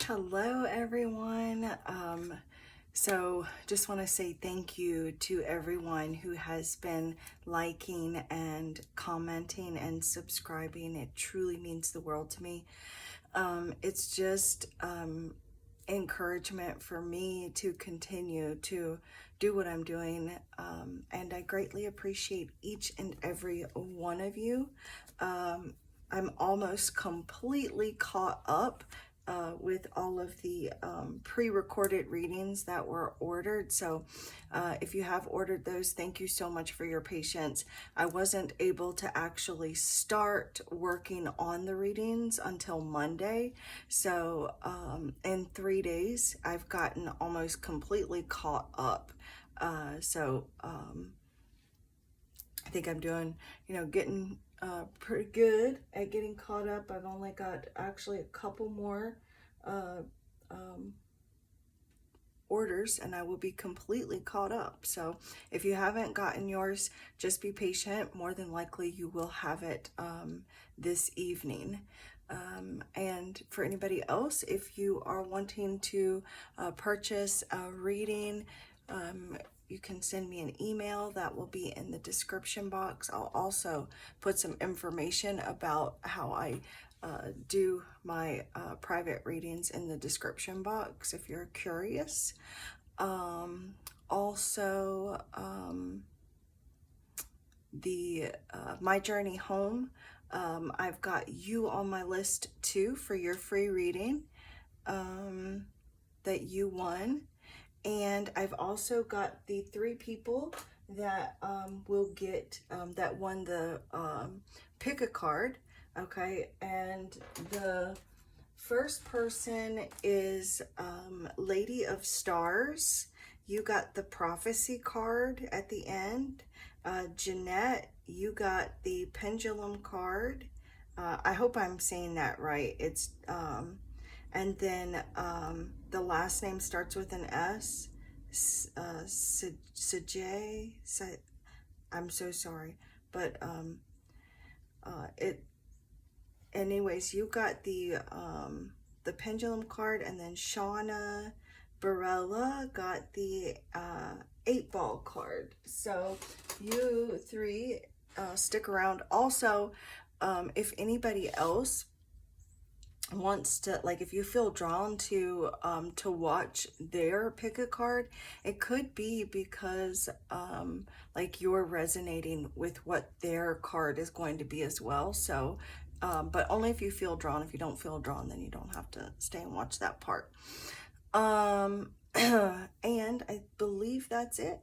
Hello, everyone. So just want to say thank you to everyone who has been liking and commenting and subscribing. It truly means the world to me. It's just encouragement for me to continue to do what I'm doing. And I greatly appreciate each and every one of you. I'm almost completely caught up with all of the pre-recorded readings that were ordered. So if you have ordered those, thank you so much for your patience. I wasn't able to actually start working on the readings until Monday. So in 3 days, I've gotten almost completely caught up. I think I'm doing, getting pretty good at getting caught up. I've only got actually a couple more orders and I will be completely caught up. So if you haven't gotten yours, just be patient. More than likely you will have it this evening. And for anybody else, if you are wanting to purchase a reading, you can send me an email that will be in the description box. I'll also put some information about how I do my private readings in the description box if you're curious. Also, the My Journey Home, I've got you on my list too for your free reading that you won. And I've also got the 3 people that will get that won the pick a card. Okay, and the first person is Lady of Stars. You got the prophecy card at the end. Jeanette, you got the pendulum card. I hope I'm saying that right. It's and then the last name starts with an S. Sajay. I'm so sorry, but it. Anyways, you got the pendulum card, and then Shauna Barella got the 8-ball card. So you 3 stick around. Also, if anybody else wants to, like, if you feel drawn to watch their pick a card, it could be because like you're resonating with what their card is going to be as well. So but only if you feel drawn. If you don't feel drawn, then you don't have to stay and watch that part. And I believe that's it.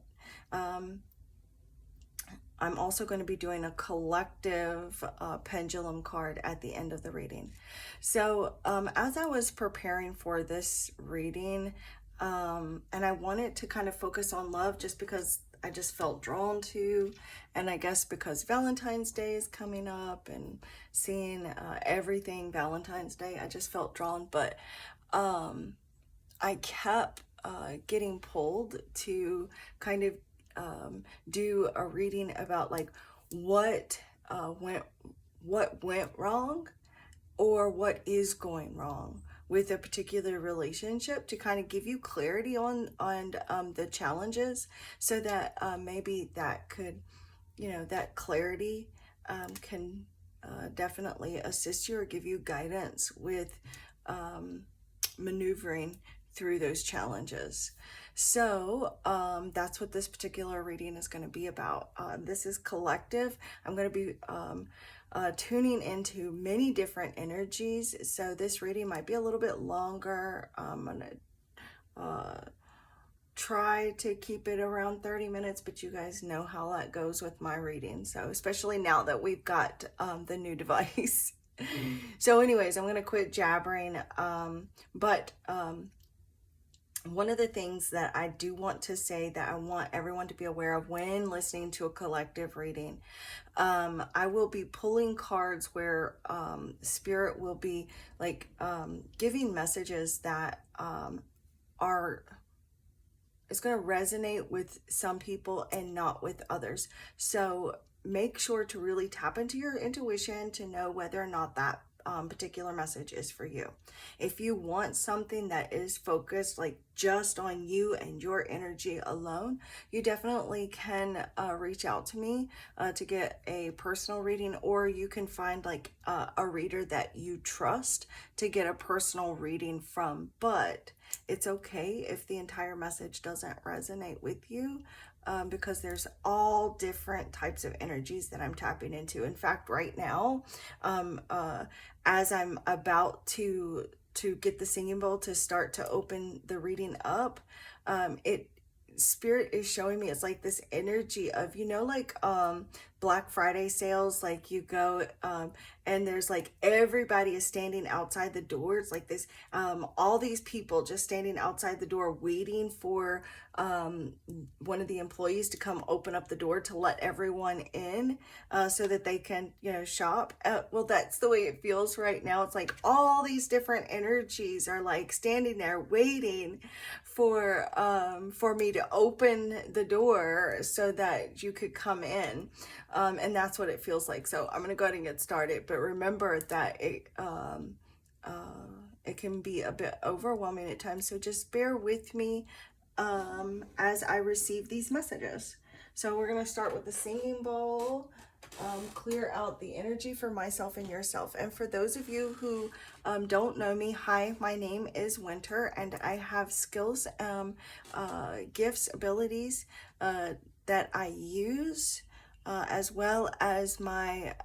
I'm also going to be doing a collective pendulum card at the end of the reading. So as I was preparing for this reading, and I wanted to kind of focus on love just because I just felt drawn to, and I guess because Valentine's Day is coming up and seeing everything Valentine's Day, I just felt drawn. But I kept getting pulled to kind of do a reading about like what went wrong or what is going wrong with a particular relationship, to kind of give you clarity on the challenges, so that maybe that could, that clarity can definitely assist you or give you guidance with maneuvering through those challenges. So that's what this particular reading is going to be about. This is collective. I'm going to be tuning into many different energies. So this reading might be a little bit longer. I'm going to try to keep it around 30 minutes, but you guys know how that goes with my reading. So especially now that we've got the new device. So anyways, I'm going to quit jabbering. But one of the things that I do want to say that I want everyone to be aware of when listening to a collective reading, I will be pulling cards where Spirit will be like giving messages that it's going to resonate with some people and not with others. So make sure to really tap into your intuition to know whether or not that particular message is for you. If you want something that is focused like just on you and your energy alone, you definitely can reach out to me to get a personal reading, or you can find like a reader that you trust to get a personal reading from. But it's okay if the entire message doesn't resonate with you, because there's all different types of energies that I'm tapping into. In fact, right now, as I'm about to get the singing bowl to start to open the reading up, it spirit is showing me it's like this energy of, you know, like Black Friday sales, like you go and there's like everybody is standing outside the doors, like this all these people just standing outside the door waiting for one of the employees to come open up the door to let everyone in so that they can, you know, shop. Well, that's the way it feels right now. It's like all these different energies are like standing there waiting for me to open the door so that you could come in. And that's what it feels like. So I'm going to go ahead and get started. But remember that it can be a bit overwhelming at times. So just bear with me as I receive these messages. So we're going to start with the singing bowl. Clear out the energy for myself and yourself. And for those of you who don't know me, hi, my name is Winter, and I have skills, gifts, abilities that I use, as well as my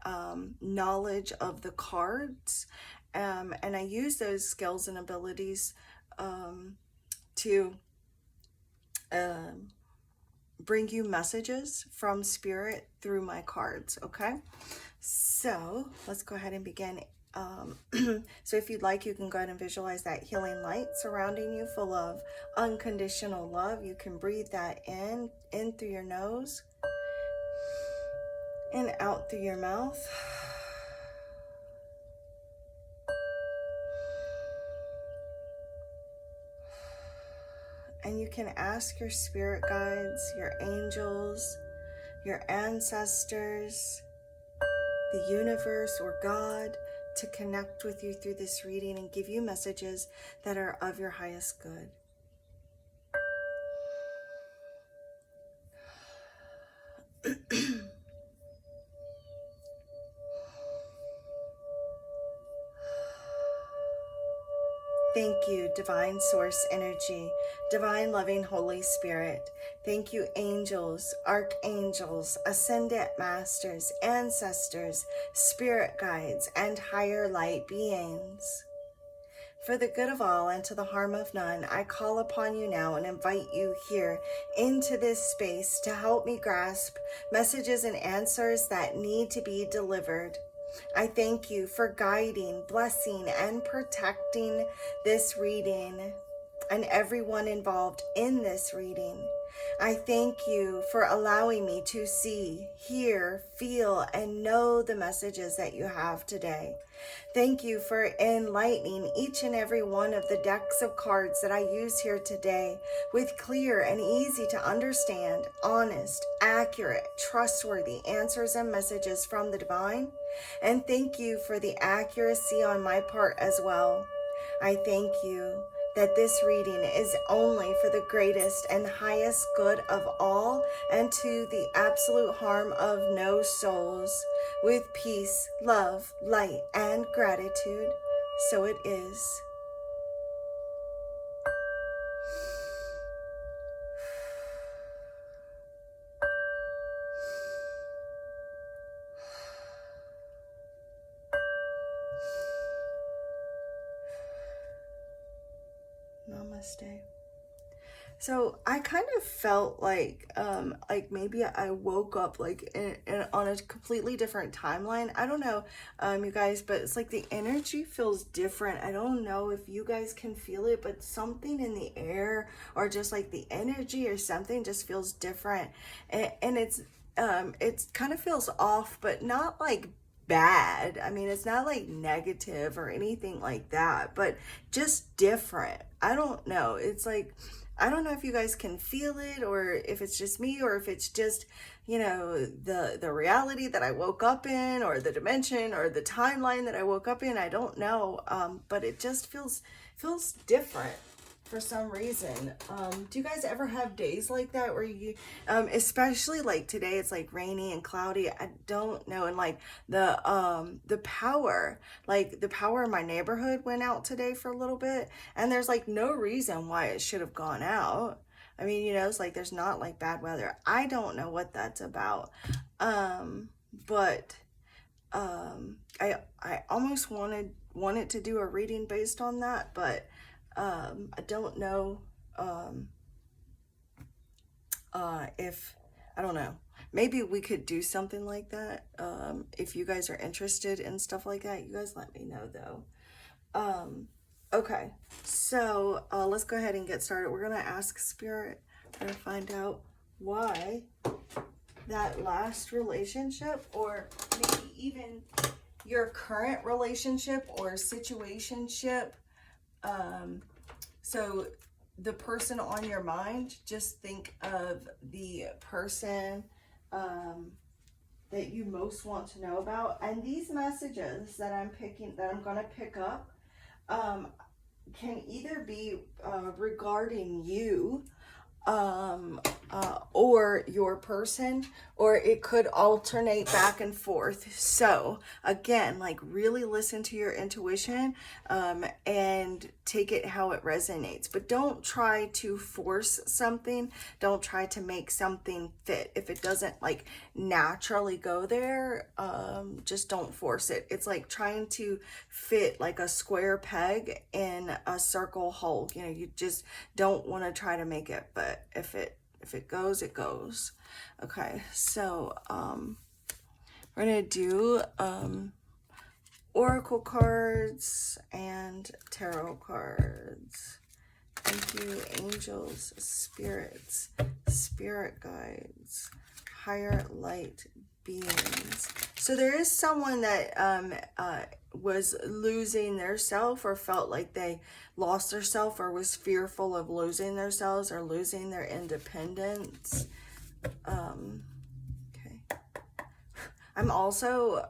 knowledge of the cards. And I use those skills and abilities to bring you messages from spirit through my cards. Okay, so let's go ahead and begin. So if you'd like, you can go ahead and visualize that healing light surrounding you, full of unconditional love. You can breathe that in through your nose and out through your mouth. And you can ask your spirit guides, your angels, your ancestors, the universe, or God to connect with you through this reading and give you messages that are of your highest good. Thank you, Divine Source Energy, Divine Loving Holy Spirit. Thank you, angels, archangels, ascendant masters, ancestors, spirit guides, and higher light beings. For the good of all and to the harm of none, I call upon you now and invite you here into this space to help me grasp messages and answers that need to be delivered. I thank you for guiding, blessing, and protecting this reading and everyone involved in this reading. I thank you for allowing me to see, hear, feel, and know the messages that you have today. Thank you for enlightening each and every one of the decks of cards that I use here today with clear and easy to understand, honest, accurate, trustworthy answers and messages from the divine. And thank you for the accuracy on my part as well. I thank you that this reading is only for the greatest and highest good of all and to the absolute harm of no souls. With peace, love, light, and gratitude, so it is. Namaste. So I kind of felt like maybe I woke up like on a completely different timeline. I don't know, you guys, but it's like the energy feels different. I don't know if you guys can feel it, but something in the air or just like the energy or something just feels different. And it's kind of feels off, but not like bad. I mean, it's not like negative or anything like that, but just different. I don't know. It's like I don't know if you guys can feel it, or if it's just me, or if it's just, you know, the reality that I woke up in, or the dimension, or the timeline that I woke up in. I don't know, but it just feels different for some reason. Do you guys ever have days like that where you, especially like today, it's like rainy and cloudy. I don't know, and like the power, like the power in my neighborhood went out today for a little bit, and there's like no reason why it should have gone out. I mean, you know, it's like there's not like bad weather. I don't know what that's about. But I almost wanted to do a reading based on that, but I don't know if, I don't know. Maybe we could do something like that. If you guys are interested in stuff like that, you guys let me know though. Okay, so let's go ahead and get started. We're gonna ask Spirit. We're gonna find out why that last relationship, or maybe even your current relationship or situationship. So the person on your mind, just think of the person that you most want to know about. And these messages that I'm going to pick up, can either be regarding you, or your person, or it could alternate back and forth. So again, like really listen to your intuition, and take it how it resonates, but don't try to force something. Don't try to make something fit. If it doesn't like naturally go there, just don't force it. It's like trying to fit like a square peg in a circle hole. You know, you just don't want to try to make it, but if it goes, it goes. Okay, so we're gonna do oracle cards and tarot cards. Thank you, angels, spirits, spirit guides, higher light beings. So there is someone that was losing their self, or felt like they lost their self, or was fearful of losing themselves or losing their independence. Okay. I'm also,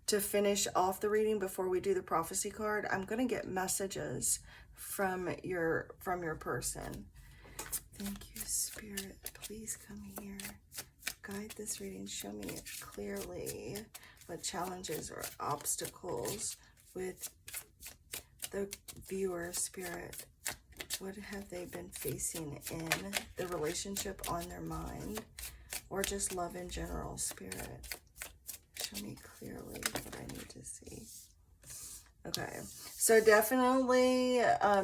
to finish off the reading before we do the prophecy card, I'm going to get messages from your person. Thank you, Spirit. Please come here. Guide this reading. Show me clearly what challenges or obstacles with the viewer, Spirit. What have they been facing in the relationship, on their mind, or just love in general, Spirit? Show me clearly what I need to see. Okay, so definitely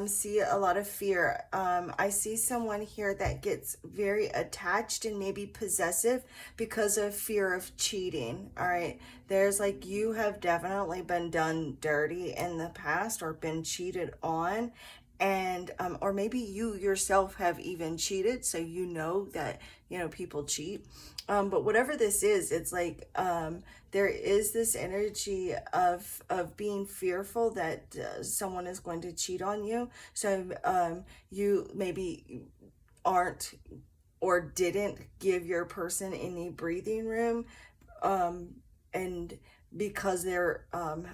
see a lot of fear. I see someone here that gets very attached and maybe possessive because of fear of cheating. All right, there's like, you have definitely been done dirty in the past, or been cheated on, and or maybe you yourself have even cheated, so you know that, you know, people cheat. But whatever this is, it's like there is this energy of being fearful that someone is going to cheat on you. So you maybe aren't, or didn't give your person any breathing room, and because there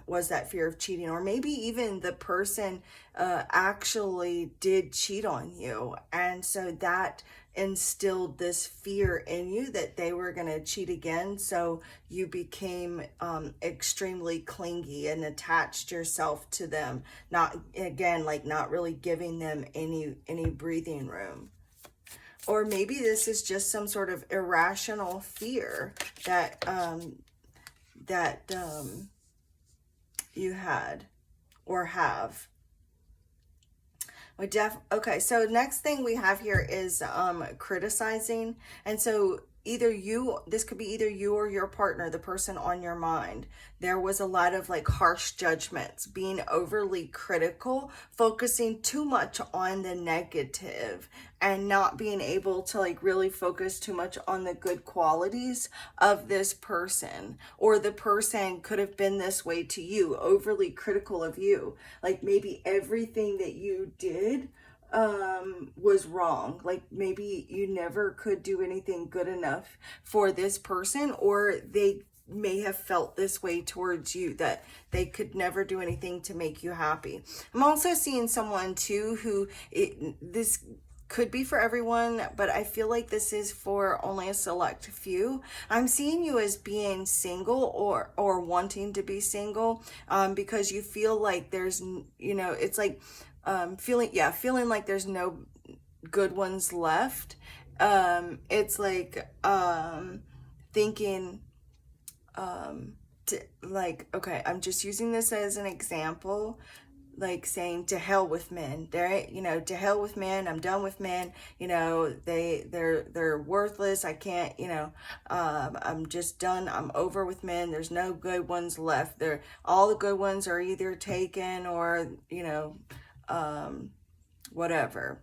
was that fear of cheating, or maybe even the person actually did cheat on you, and so that instilled this fear in you that they were going to cheat again, so you became extremely clingy and attached yourself to them, not really giving them any breathing room. Or maybe this is just some sort of irrational fear that you had or have. Okay, so next thing we have here is criticizing. And so this could be either you or your partner, the person on your mind. There was a lot of like harsh judgments, being overly critical, focusing too much on the negative, and not being able to like really focus too much on the good qualities of this person. Or the person could have been this way to you, overly critical of you. Like maybe everything that you did was wrong. Like maybe you never could do anything good enough for this person, or they may have felt this way towards you, that they could never do anything to make you happy. I'm also seeing someone too who this could be for everyone, but I feel like this is for only a select few. I'm seeing you as being single, or wanting to be single, because you feel like there's, it's like feeling like there's no good ones left. It's like thinking, like, okay, I'm just using this as an example, like saying to hell with men. To hell with men. I'm done with men. They're worthless. I can't. I'm just done. I'm over with men. There's no good ones left. All the good ones are either taken or whatever.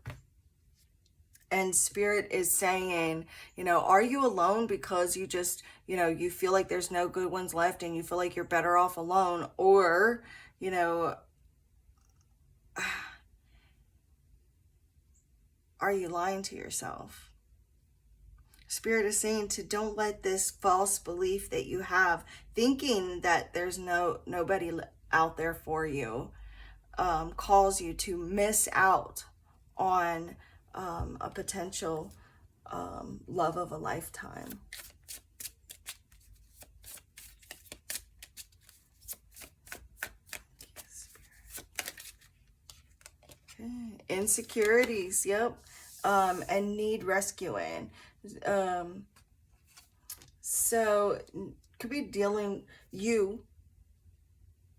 And Spirit is saying, are you alone because you just, you feel like there's no good ones left and you feel like you're better off alone? Or, are you lying to yourself? Spirit is saying to don't let this false belief that you have, thinking that there's nobody out there for you, cause you to miss out on a potential love of a lifetime. Okay. Insecurities, yep, and need rescuing. So could be you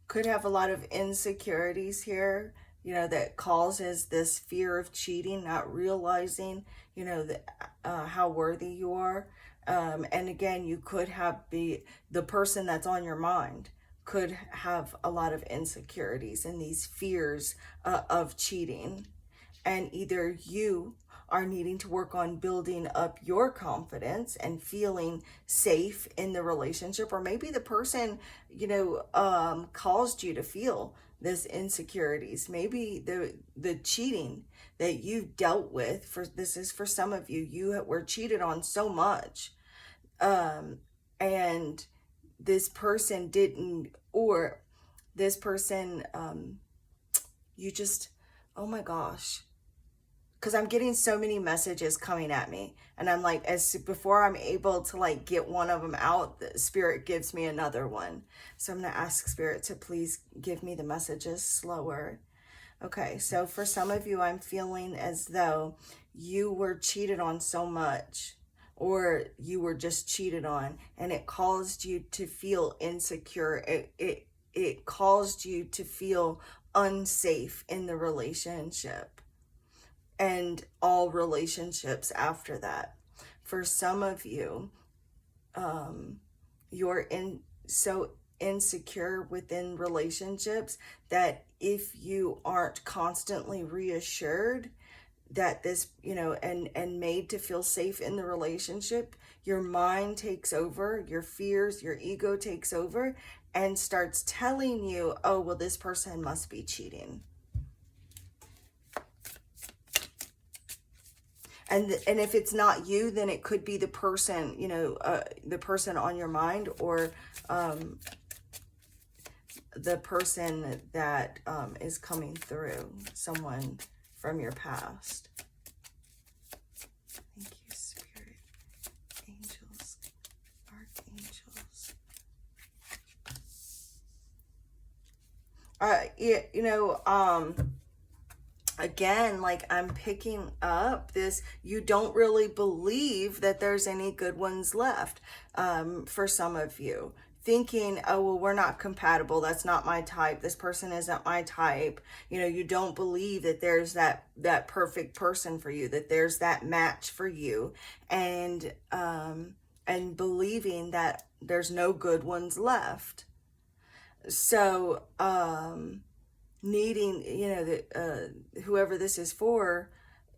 could have a lot of insecurities here, that causes this fear of cheating, not realizing, how worthy you are. And again, you could have the person that's on your mind could have a lot of insecurities and these fears of cheating. And either you are needing to work on building up your confidence and feeling safe in the relationship, or maybe the person, caused you to feel this insecurities. Maybe the cheating that you've dealt with, this is for some of you, you were cheated on so much, and this person didn't, or this person, you just, oh my gosh, because I'm getting so many messages coming at me, and I'm like, before I'm able to like get one of them out, the Spirit gives me another one. So I'm going to ask Spirit to please give me the messages slower. Okay, so for some of you, I'm feeling as though you were cheated on so much, or you were just cheated on, and it caused you to feel insecure. It caused you to feel unsafe in the relationship and all relationships after that. For some of you, you're so insecure within relationships that if you aren't constantly reassured that this, and made to feel safe in the relationship, your mind takes over, your fears, your ego takes over and starts telling you, oh, well, this person must be cheating. And if it's not you, then it could be the person, the person on your mind, or the person that is coming through, someone from your past. Thank you, Spirit, angels, archangels. Again, like I'm picking up this, you don't really believe that there's any good ones left, for some of you. Thinking, oh, well, we're not compatible. That's not my type. This person isn't my type. You don't believe that there's that perfect person for you, that there's that match for you, and believing that there's no good ones left. So, needing, whoever this is for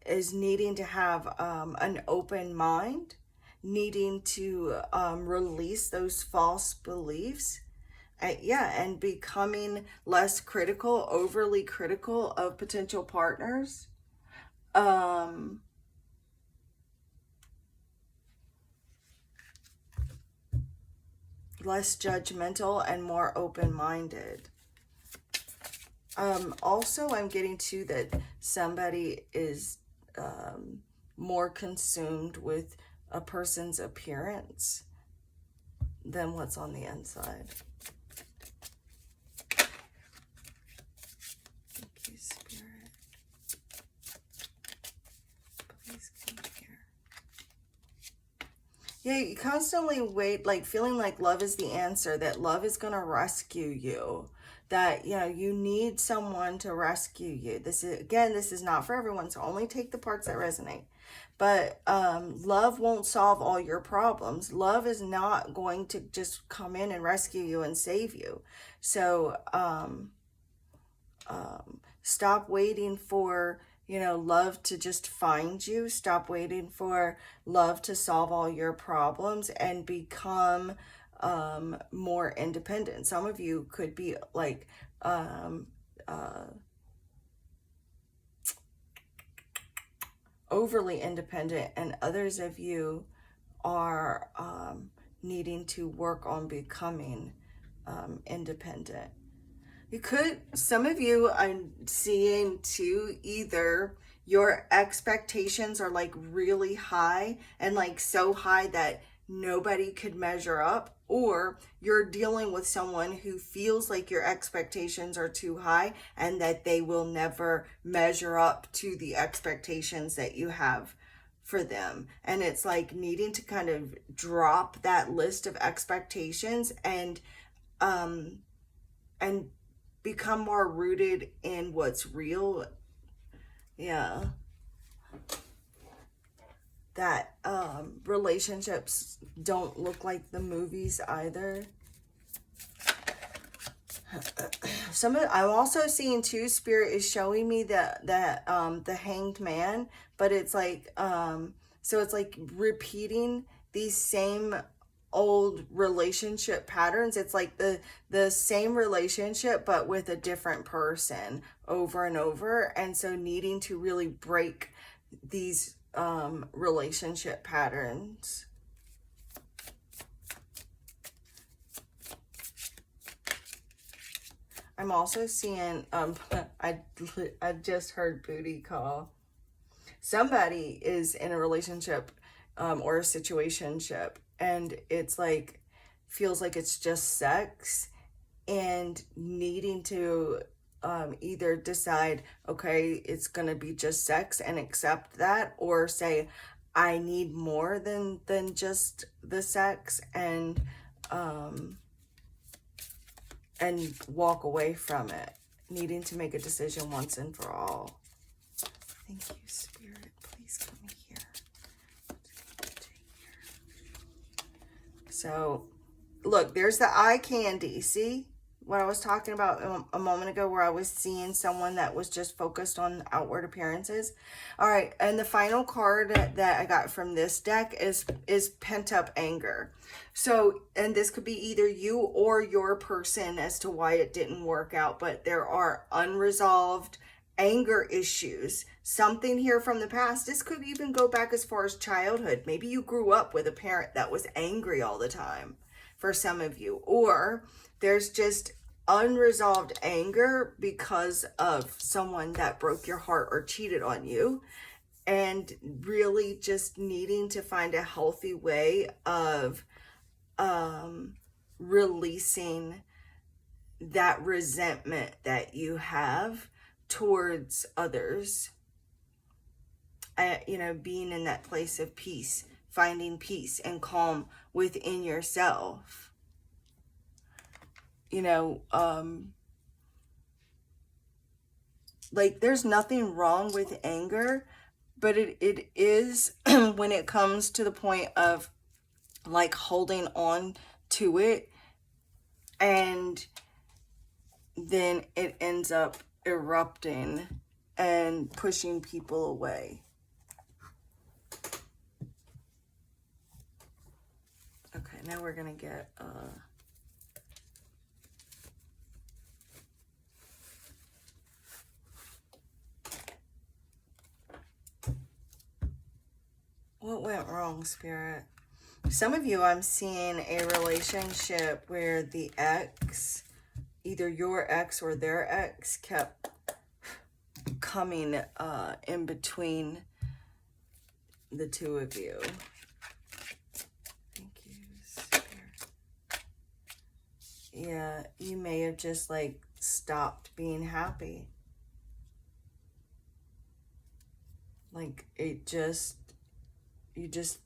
is needing to have an open mind, needing to release those false beliefs, and becoming less critical, overly critical of potential partners, less judgmental and more open-minded. Also, I'm getting to that somebody is more consumed with a person's appearance than what's on the inside. Thank you, Spirit. Please come here. Yeah, you constantly wait, like feeling like love is the answer, that love is going to rescue you, that, you know, you need someone to rescue you. This is, again, this is not for everyone, so only take the parts that resonate. But love won't solve all your problems. Love is not going to just come in and rescue you and save you. So stop waiting for, you know, love to just find you. Stop waiting for love to solve all your problems and become more independent. Some of you could be like overly independent, and others of you are needing to work on becoming independent. You could, some of you, I'm seeing too, either your expectations are like really high and like so high that nobody could measure up, or you're dealing with someone who feels like your expectations are too high and that they will never measure up to the expectations that you have for them. And it's like needing to kind of drop that list of expectations and become more rooted in what's real. Yeah. That relationships don't look like the movies either. I'm also seeing too, Spirit is showing me that the Hanged Man, but it's like so it's like repeating these same old relationship patterns. It's like the same relationship but with a different person over and over, and so needing to really break these relationship patterns. I'm also seeing I just heard booty call. Somebody is in a relationship or a situationship, and it's like feels like it's just sex, and needing to either decide, okay, it's gonna be just sex and accept that, or say I need more than just the sex, and walk away from it, needing to make a decision once and for all. Thank you, Spirit. Please come here. So, look, there's the eye candy. See what I was talking about a moment ago, where I was seeing someone that was just focused on outward appearances. All right, and the final card that I got from this deck is pent up anger. So, and this could be either you or your person as to why it didn't work out, but there are unresolved anger issues, something here from the past. This could even go back as far as childhood. Maybe you grew up with a parent that was angry all the time, for some of you, or there's just unresolved anger because of someone that broke your heart or cheated on you, and really just needing to find a healthy way of releasing that resentment that you have towards others. You know, being in that place of peace, finding peace and calm within yourself. You know, like there's nothing wrong with anger, but it is when it comes to the point of like holding on to it, and then it ends up erupting and pushing people away. Okay, now we're gonna get What went wrong, Spirit? Some of you, I'm seeing a relationship where the ex, either your ex or their ex, kept coming in between the two of you. Thank you, Spirit. Yeah, you may have just like stopped being happy. Like you just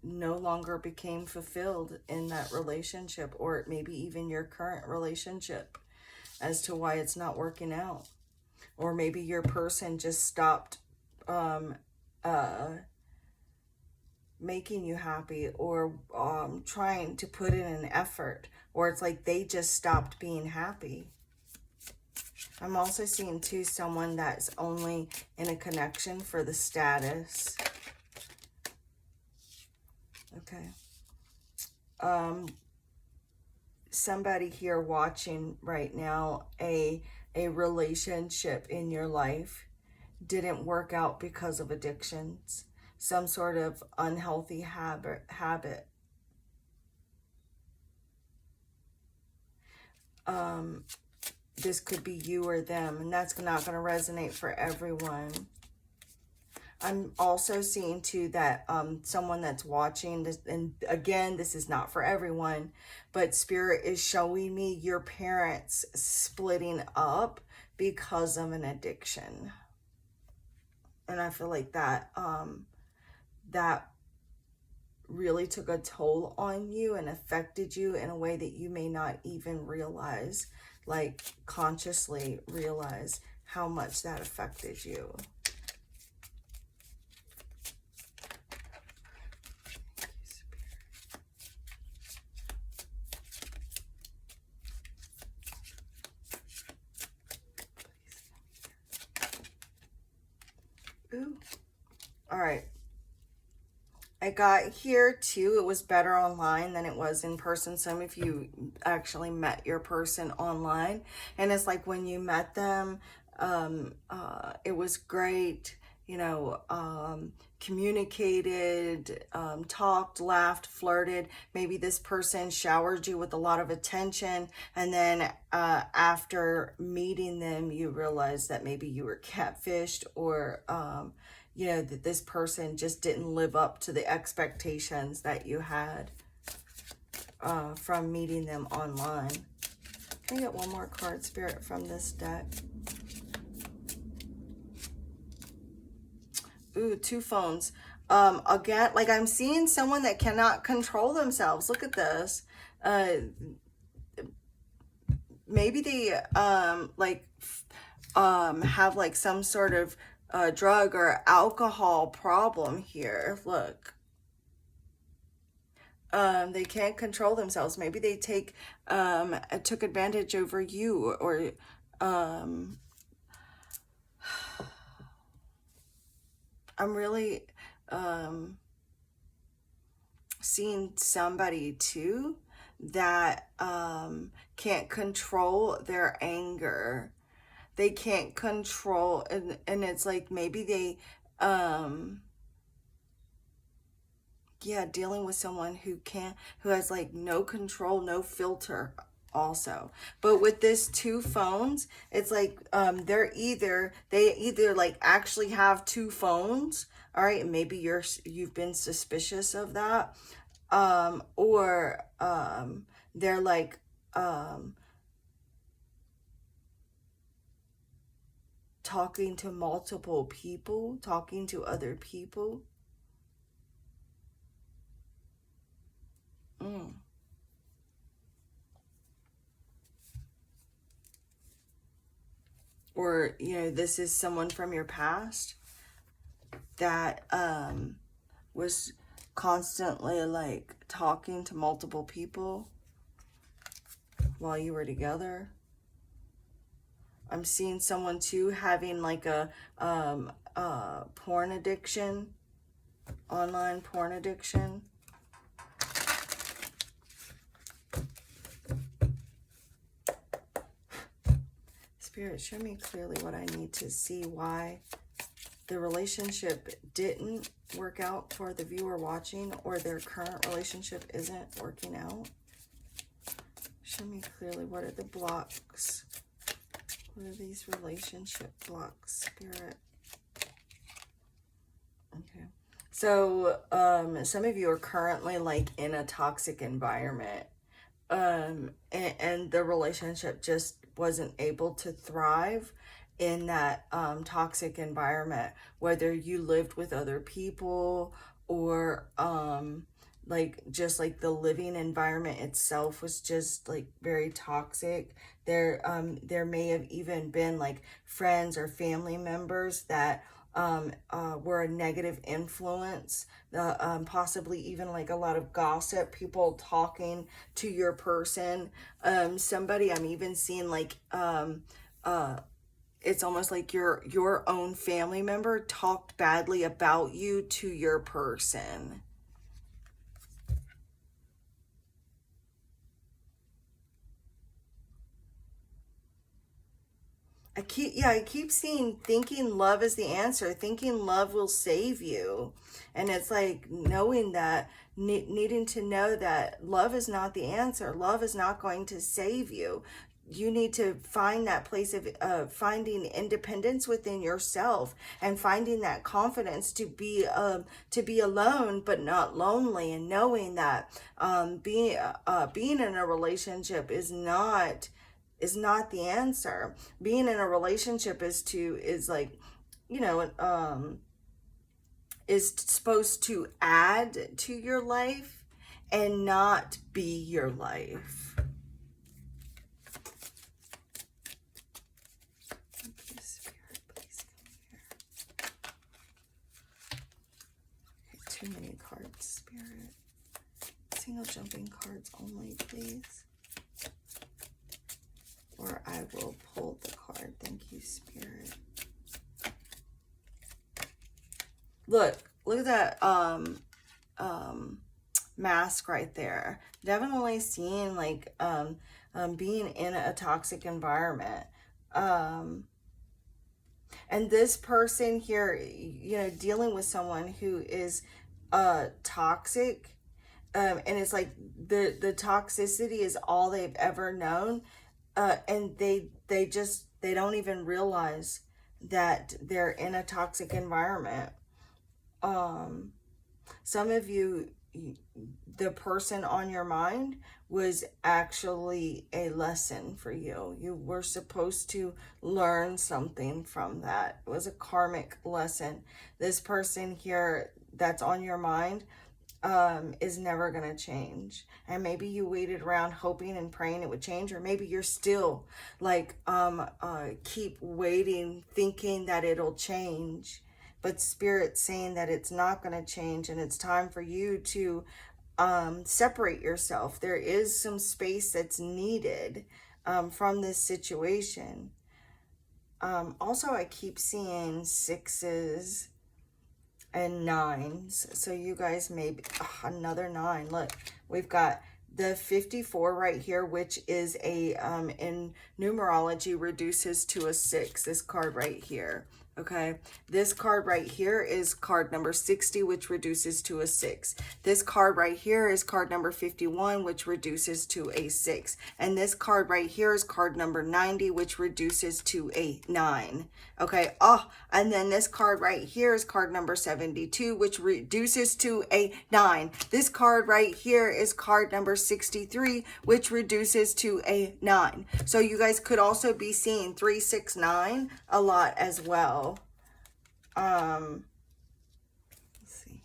no longer became fulfilled in that relationship, or maybe even your current relationship, as to why it's not working out. Or maybe your person just stopped making you happy, or trying to put in an effort, or it's like they just stopped being happy. I'm also seeing too someone that's only in a connection for the status. Okay. Somebody here watching right now, a relationship in your life didn't work out because of addictions, some sort of unhealthy habit. This could be you or them, and that's not going to resonate for everyone. I'm also seeing too that someone that's watching this, and again, this is not for everyone, but Spirit is showing me your parents splitting up because of an addiction. And I feel like that that really took a toll on you and affected you in a way that you may not even realize, like consciously realize how much that affected you. Ooh. All right. I got here too, it was better online than it was in person. Some of you actually met your person online, and it's like when you met them, it was great, you know, communicated, talked, laughed, flirted. Maybe this person showered you with a lot of attention, and then after meeting them, you realized that maybe you were catfished, or you know, that this person just didn't live up to the expectations that you had from meeting them online. Can I get one more card, Spirit, from this deck? Ooh, 2 phones. Again, like I'm seeing someone that cannot control themselves. Look at this. Maybe they have like some sort of drug or alcohol problem here. Look. They can't control themselves. Maybe they took advantage over you, or I'm really seeing somebody too that can't control their anger. They can't control, and it's like maybe they yeah, dealing with someone who has like no control, no filter also. But with this 2 phones, it's like they either like actually have 2 phones, all right, and maybe you've been suspicious of that, or they're like talking to multiple people, talking to other people. Or, you know, this is someone from your past that was constantly like talking to multiple people while you were together. I'm seeing someone too having like a porn addiction, online porn addiction. Spirit, show me clearly what I need to see. Why the relationship didn't work out for the viewer watching, or their current relationship isn't working out. Show me clearly, what are the blocks? What are these relationship blocks, Spirit? Okay. So, some of you are currently like in a toxic environment. And the relationship just wasn't able to thrive in that toxic environment, whether you lived with other people or like just like the living environment itself was just like very toxic. There may have even been like friends or family members that were a negative influence, possibly even like a lot of gossip, people talking to your person. Somebody, I'm even seeing like it's almost like your own family member talked badly about you to your person. I keep seeing thinking love is the answer, thinking love will save you. And it's like knowing that, needing to know that love is not the answer. Love is not going to save you. You need to find that place of finding independence within yourself, and finding that confidence to be alone but not lonely, and knowing that being in a relationship is not the answer. Being in a relationship is like, you know, is supposed to add to your life and not be your life. Thank you, Spirit. Please come here. Okay, too many cards, Spirit. Single jumping cards only, please. Or I will pull the card. Thank you, Spirit. Look at that mask right there. Definitely seeing like being in a toxic environment. And this person here, you know, dealing with someone who is toxic. And it's like the toxicity is all they've ever known. And they don't even realize that they're in a toxic environment. Some of you, the person on your mind was actually a lesson for you. You were supposed to learn something from that. It was a karmic lesson. This person here that's on your mind is never going to change. And maybe you waited around hoping and praying it would change, or maybe you're still like keep waiting thinking that it'll change, but Spirit's saying that it's not going to change, and it's time for you to separate yourself. There is some space that's needed from this situation. Also, I keep seeing 6s and 9s, so you guys maybe another 9. Look, we've got the 54 right here, which is a in numerology reduces to a 6. This card right here. Okay, this card right here is card number 60, which reduces to a 6. This card right here is card number 51, which reduces to a 6. And this card right here is card number 90, which reduces to a 9. Okay, and then this card right here is card number 72, which reduces to a 9. This card right here is card number 63, which reduces to a 9. So you guys could also be seeing 3, 6, 9 a lot as well. Let's see.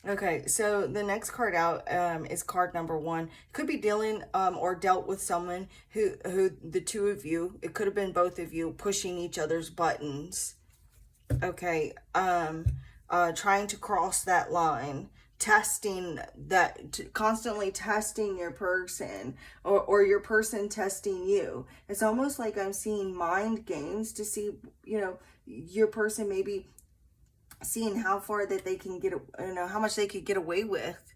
Okay, so the next card out is card number 1. Could be dealing or dealt with someone who the two of you, it could have been both of you, pushing each other's buttons. Okay, trying to cross that line, testing that, constantly testing your person, or your person testing you. It's almost like I'm seeing mind games to see, you know, your person maybe seeing how far that they can get, you know, how much they could get away with.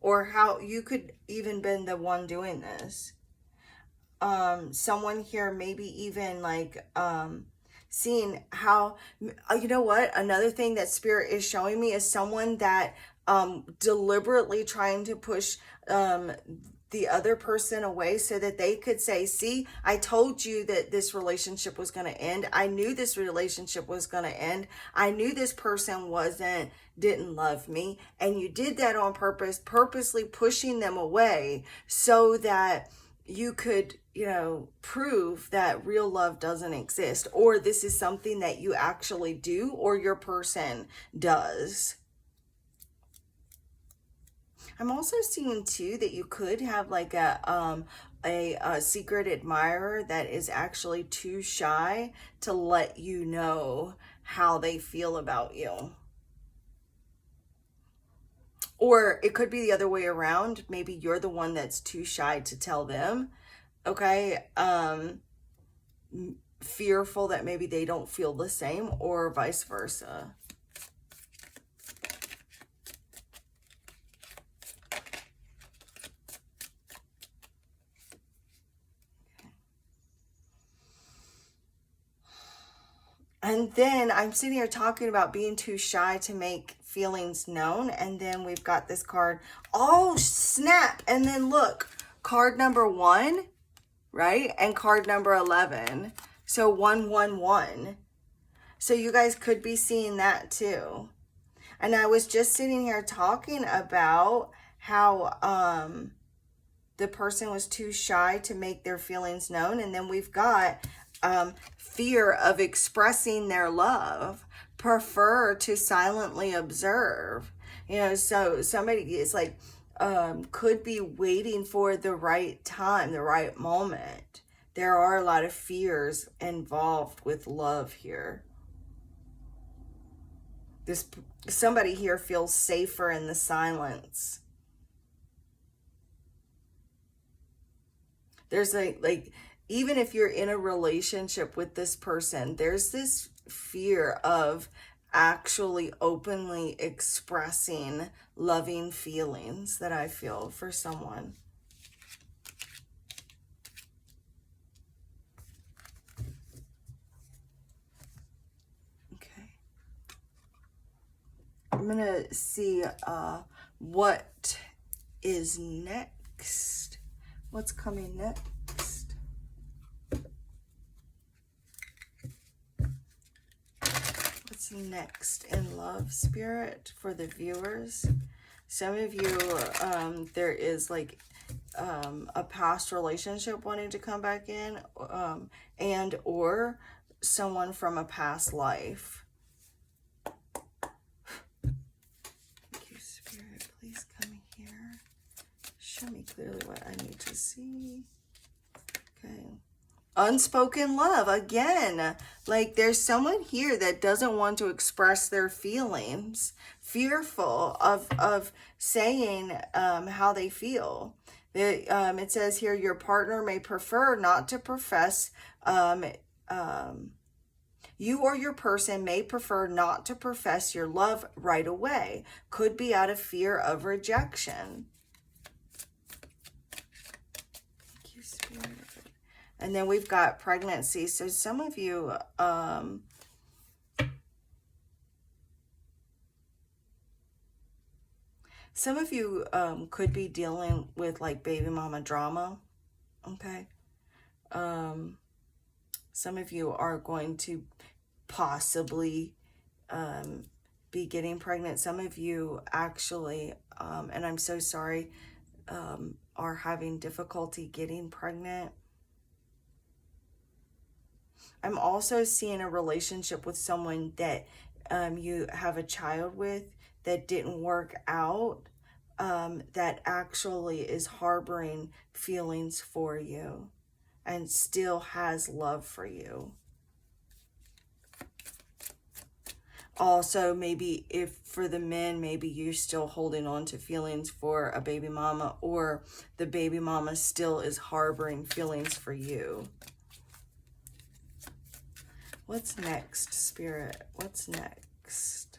or how you could even been the one doing this. Someone here maybe even like seeing how, you know what, another thing that spirit is showing me is someone that deliberately trying to push the other person away so that they could say, see, I told you that this relationship was going to end. I knew this relationship was going to end. I knew this person didn't love me. And you did that on purpose, purposely pushing them away so that you could, you know, prove that real love doesn't exist, or this is something that you actually do or your person does. I'm also seeing too that you could have like a secret admirer that is actually too shy to let you know how they feel about you. Or it could be the other way around. Maybe you're the one that's too shy to tell them. Okay. Fearful that maybe they don't feel the same, or vice versa. And then I'm sitting here talking about being too shy to make feelings known. And then we've got this card. Oh, snap. And then look, card number 1, right? And card number 11. So 111. So you guys could be seeing that too. And I was just sitting here talking about how the person was too shy to make their feelings known. And then we've got fear of expressing their love, prefer to silently observe. You know, so somebody is like, could be waiting for the right time, the right moment. There are a lot of fears involved with love here. Somebody here feels safer in the silence. There's like even if you're in a relationship with this person, there's this fear of actually openly expressing loving feelings that I feel for someone. Okay. I'm going to see what is next. What's coming next? What's next in love, Spirit, for the viewers? Some of you, there is like a past relationship wanting to come back in, and or someone from a past life. Thank you, Spirit. Please come here. Show me clearly what I need to see. Okay. Unspoken love again. Like there's someone here that doesn't want to express their feelings, fearful of saying how they feel. It says here, your partner may prefer not to profess. You or your person may prefer not to profess your love right away. Could be out of fear of rejection. Thank you, Spirit. And then we've got pregnancy. So some of you, could be dealing with like baby mama drama. Okay. Some of you are going to possibly be getting pregnant. Some of you actually, and I'm so sorry, are having difficulty getting pregnant. I'm also seeing a relationship with someone that you have a child with that didn't work out, that actually is harboring feelings for you and still has love for you. Also, maybe if for the men, maybe you're still holding on to feelings for a baby mama, or the baby mama still is harboring feelings for you. What's next, Spirit? What's next?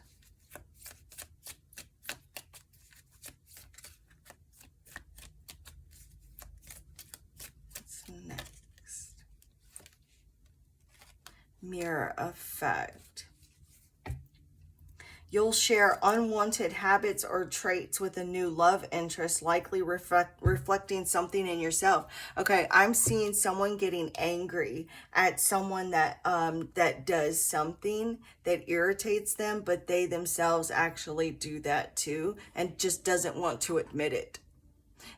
mirror effect. You'll share unwanted habits or traits with a new love interest, likely reflecting something in yourself. Okay, I'm seeing someone getting angry at someone that that does something that irritates them, but they themselves actually do that too and just doesn't want to admit it.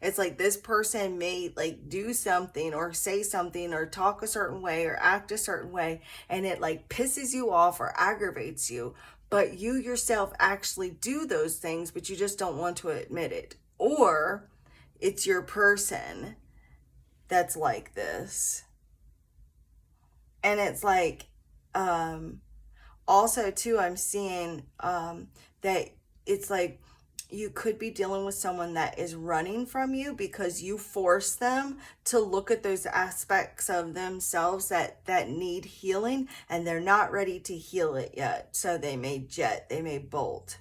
It's like this person may like do something or say something or talk a certain way or act a certain way, and it like pisses you off or aggravates you, but you yourself actually do those things, but you just don't want to admit it. Or it's your person that's like this. And it's like, also too, I'm seeing that it's like you could be dealing with someone that is running from you because you force them to look at those aspects of themselves that need healing, and they're not ready to heal it yet. So they may bolt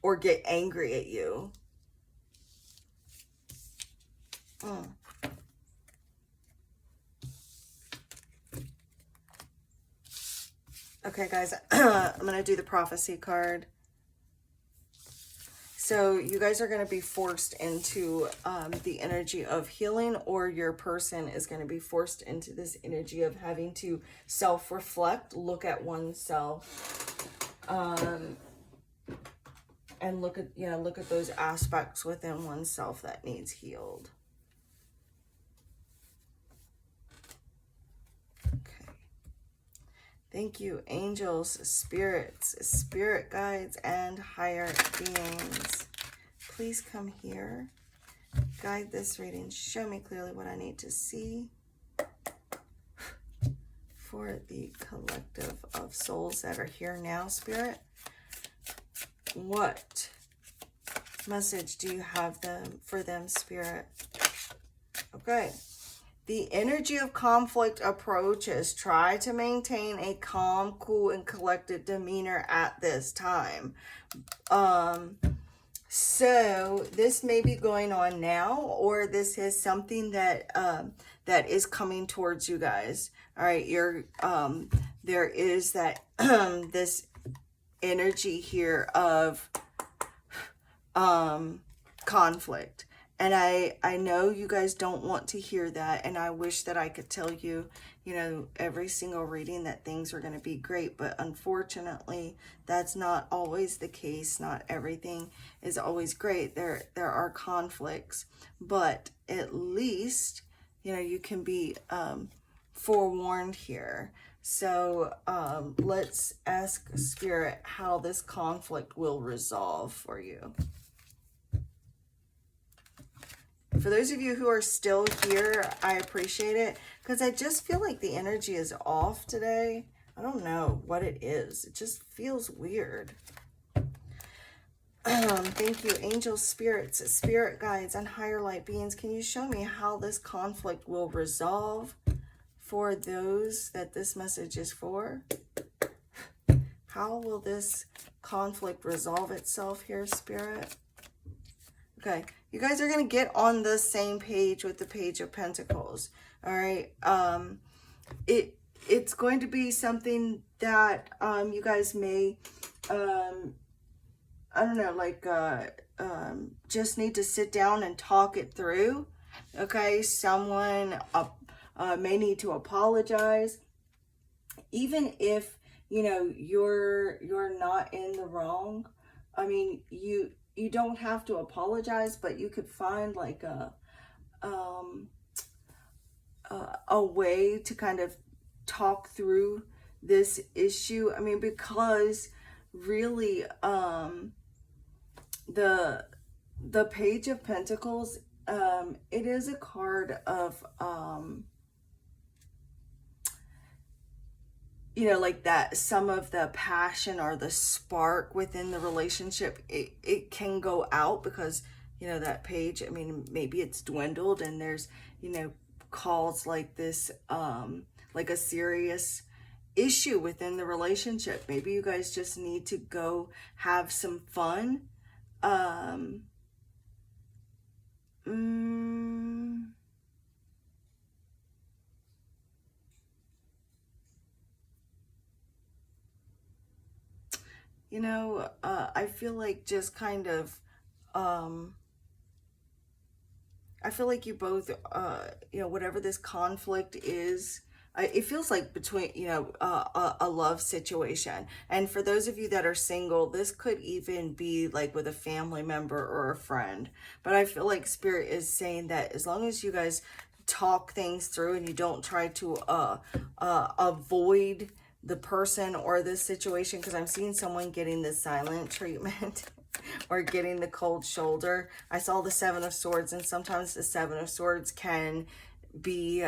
or get angry at you. Okay, guys, I'm going to do the prophecy card. So you guys are going to be forced into the energy of healing, or your person is going to be forced into this energy of having to self-reflect, look at oneself, and look at those aspects within oneself that needs healed. Okay. Thank you, angels, spirits, spirit guides, and higher beings. Please come here. Guide this reading. Show me clearly what I need to see for the collective of souls that are here now, Spirit. What message do you have for them, Spirit? Okay. The energy of conflict approaches. Try to maintain a calm, cool, and collected demeanor at this time. So this may be going on now, or this is something that that is coming towards you guys. All right, there is that this energy here of conflict. And I know you guys don't want to hear that, and I wish that I could tell you, every single reading that things are going to be great, but unfortunately, that's not always the case. Not everything is always great. There are conflicts, but at least, you can be forewarned here. So let's ask Spirit how this conflict will resolve for you. For those of you who are still here, I appreciate it, because I just feel like the energy is off today. I don't know what it is. It just feels weird. Thank you, angels, spirits, spirit guides, and higher light beings. Can you show me how this conflict will resolve for those that this message is for? How will this conflict resolve itself here, Spirit? Okay, you guys are going to get on the same page with the Page of Pentacles. All right. It's going to be something that you guys may, I don't know, like just need to sit down and talk it through. Okay, someone may need to apologize, even if you're not in the wrong. I mean, you don't have to apologize, but you could find like a way to kind of talk through this issue. I mean, because really the Page of Pentacles, it is a card of like that, some of the passion or the spark within the relationship, it can go out because, that page, I mean, maybe it's dwindled and there's, calls like this, like a serious issue within the relationship. Maybe you guys just need to go have some fun. you know, I feel like just kind of, I feel like you both, you know, whatever this conflict is, it feels like between, you know, a love situation. And for those of you that are single, this could even be like with a family member or a friend. But I feel like Spirit is saying that as long as you guys talk things through and you don't try to avoid the person or this situation, because I'm seeing someone getting the silent treatment. Or getting the cold shoulder. I saw the Seven of Swords, and sometimes the Seven of Swords can be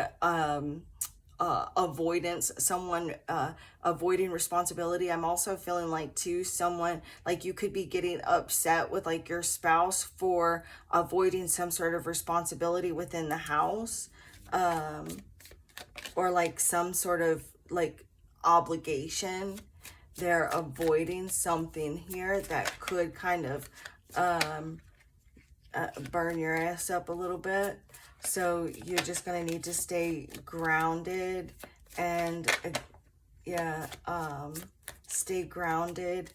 avoidance, someone avoiding responsibility. I'm also feeling like too, someone like you could be getting upset with like your spouse for avoiding some sort of responsibility within the house, or like some sort of like obligation. They're avoiding something here that could kind of burn your ass up a little bit. So you're just going to need to stay grounded and stay grounded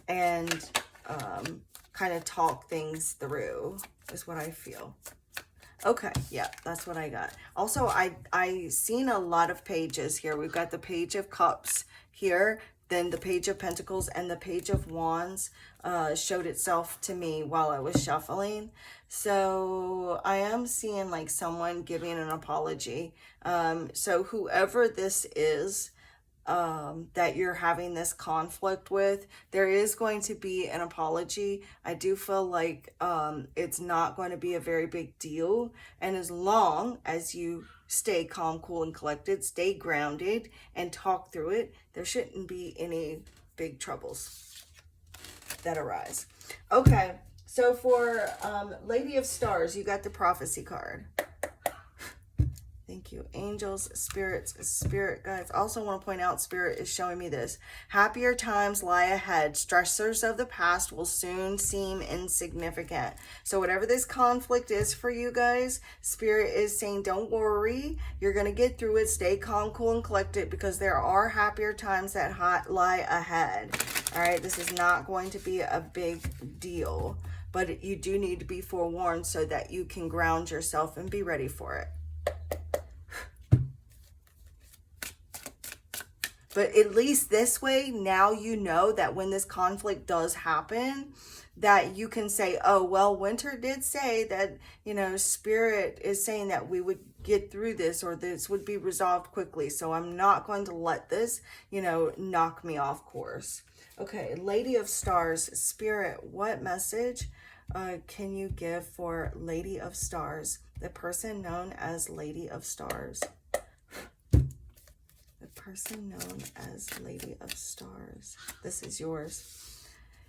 and kind of talk things through is what I feel. Okay, yeah, that's what I got. Also, I seen a lot of pages here. We've got the Page of Cups here, then the Page of Pentacles, and the Page of Wands showed itself to me while I was shuffling. So I am seeing like someone giving an apology. So whoever this is, that you're having this conflict with, there is going to be an apology. I do feel like it's not going to be a very big deal, and as long as you stay calm, cool, and collected, stay grounded, and talk through it, there shouldn't be any big troubles that arise. Okay, so for Lady of Stars, you got the Prophecy card. Thank you. Angels, spirits, spirit guides. Also want to point out, Spirit is showing me this. Happier times lie ahead. Stressors of the past will soon seem insignificant. So whatever this conflict is for you guys, Spirit is saying, don't worry. You're going to get through it. Stay calm, cool, and collected, because there are happier times that lie ahead. All right. This is not going to be a big deal, but you do need to be forewarned so that you can ground yourself and be ready for it. But at least this way, now you know that when this conflict does happen, that you can say, oh, well, Winter did say that, you know, Spirit is saying that we would get through this, or this would be resolved quickly. So I'm not going to let this, you know, knock me off course. Okay, Lady of Stars, Spirit, what message can you give for Lady of Stars, the person known as Lady of Stars? Person known as Lady of Stars. This is yours.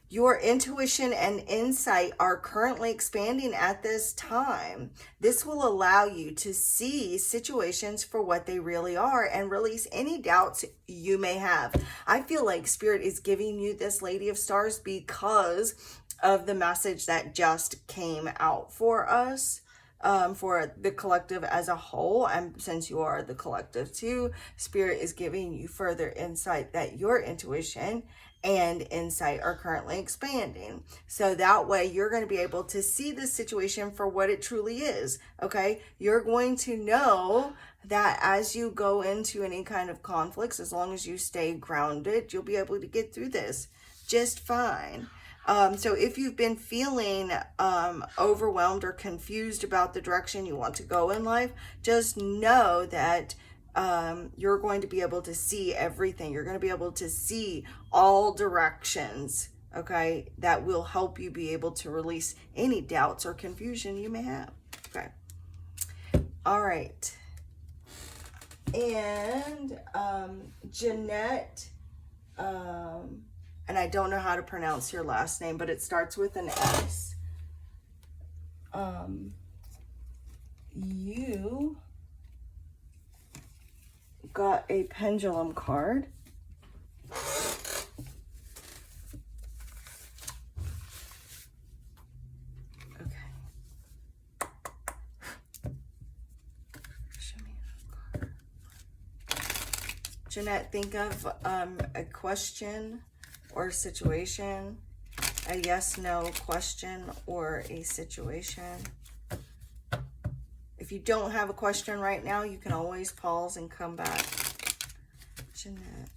Your intuition and insight are currently expanding at this time. This will allow you to see situations for what they really are and release any doubts you may have. I feel like Spirit is giving you this, Lady of Stars, because of the message that just came out for us. For the collective as a whole, and since you are the collective too, Spirit is giving you further insight that your intuition and insight are currently expanding. So that way you're going to be able to see the situation for what it truly is. Okay, you're going to know that as you go into any kind of conflicts, as long as you stay grounded, you'll be able to get through this just fine. So if you've been feeling overwhelmed or confused about the direction you want to go in life, just know that you're going to be able to see everything. You're going to be able to see all directions, okay? That will help you be able to release any doubts or confusion you may have, okay? All right. And Jeanette, and I don't know how to pronounce your last name, but it starts with an S. You got a pendulum card. Okay. Show me a card. Jeanette, think of a question or situation, a yes, no question or a situation. If you don't have a question right now, you can always pause and come back. Jeanette.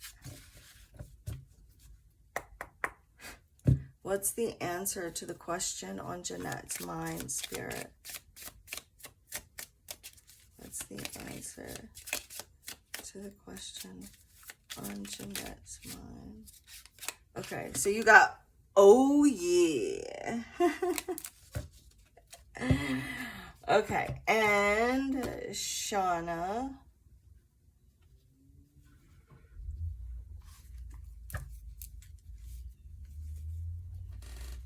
What's the answer to the question on Jeanette's mind, Spirit? What's the answer to the question on Jeanette's mind? Okay, so you got, oh yeah. Okay, and Shauna.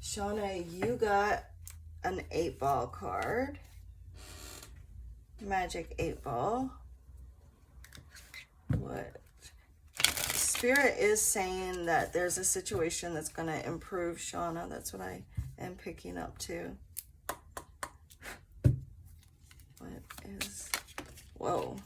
Shauna, you got an 8-ball card. Magic 8-ball. What? Spirit is saying that there's a situation that's going to improve, Shauna. That's what I am picking up too. What is... Whoa.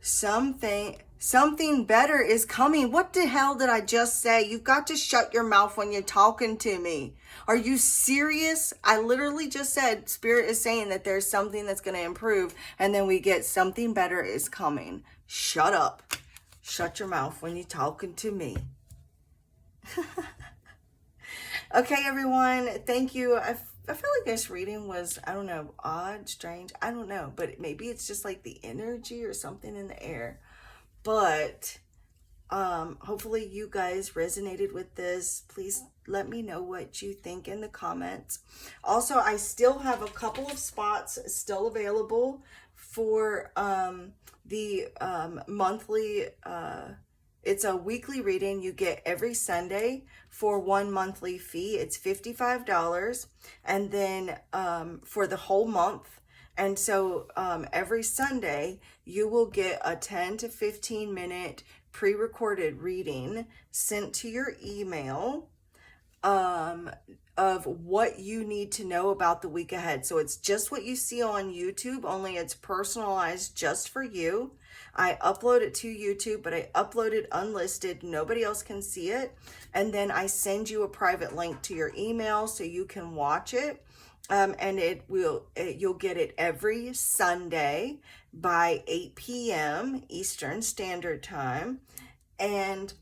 Something better is coming. What the hell did I just say? You've got to shut your mouth when you're talking to me. Are you serious? I literally just said Spirit is saying that there's something that's going to improve, and then we get something better is coming. Shut up. Shut your mouth when you're talking to me. Okay, everyone. Thank you. I feel like this reading was, I don't know, odd, strange. I don't know, but maybe it's just like the energy or something in the air. But hopefully you guys resonated with this. Please let me know what you think in the comments. Also, I still have a couple of spots still available for the monthly, it's a weekly reading you get every Sunday for one monthly fee. It's $55, and then for the whole month. And so every Sunday you will get a 10 to 15 minute pre-recorded reading sent to your email of what you need to know about the week ahead. So it's just what you see on YouTube, only it's personalized just for you. I upload it to YouTube, but I upload it unlisted. Nobody else can see it. And then I send you a private link to your email so you can watch it. And you'll get it every Sunday by 8 p.m. Eastern Standard Time. And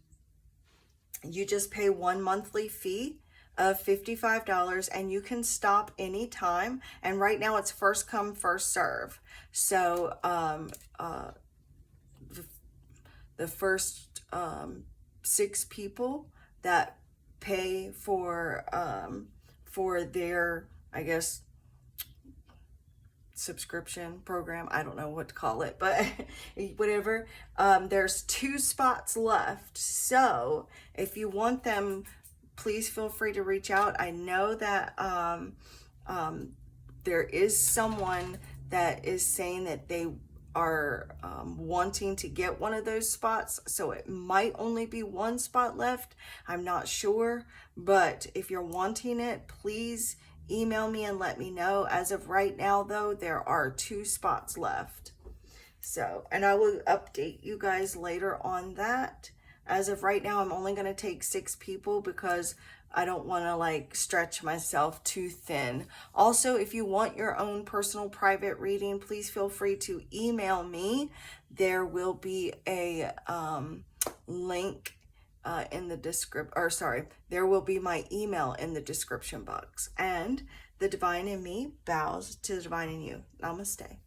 you just pay one monthly fee of $55, and you can stop anytime. And right now it's first come, first serve. So the first 6 people that pay for their, I guess, subscription program, I don't know what to call it, but whatever, there's 2 spots left. So if you want them, please feel free to reach out. I know that there is someone that is saying that they are wanting to get one of those spots, so it might only be 1 spot left. I'm not sure, but if you're wanting it, please email me and let me know. As of right now, though, there are 2 spots left. So, and I will update you guys later on that. As of right now, I'm only going to take 6 people because I don't want to like stretch myself too thin. Also, if you want your own personal private reading, please feel free to email me. There will be a link in the description, or sorry, there will be my email in the description box. And the divine in me bows to the divine in you. Namaste.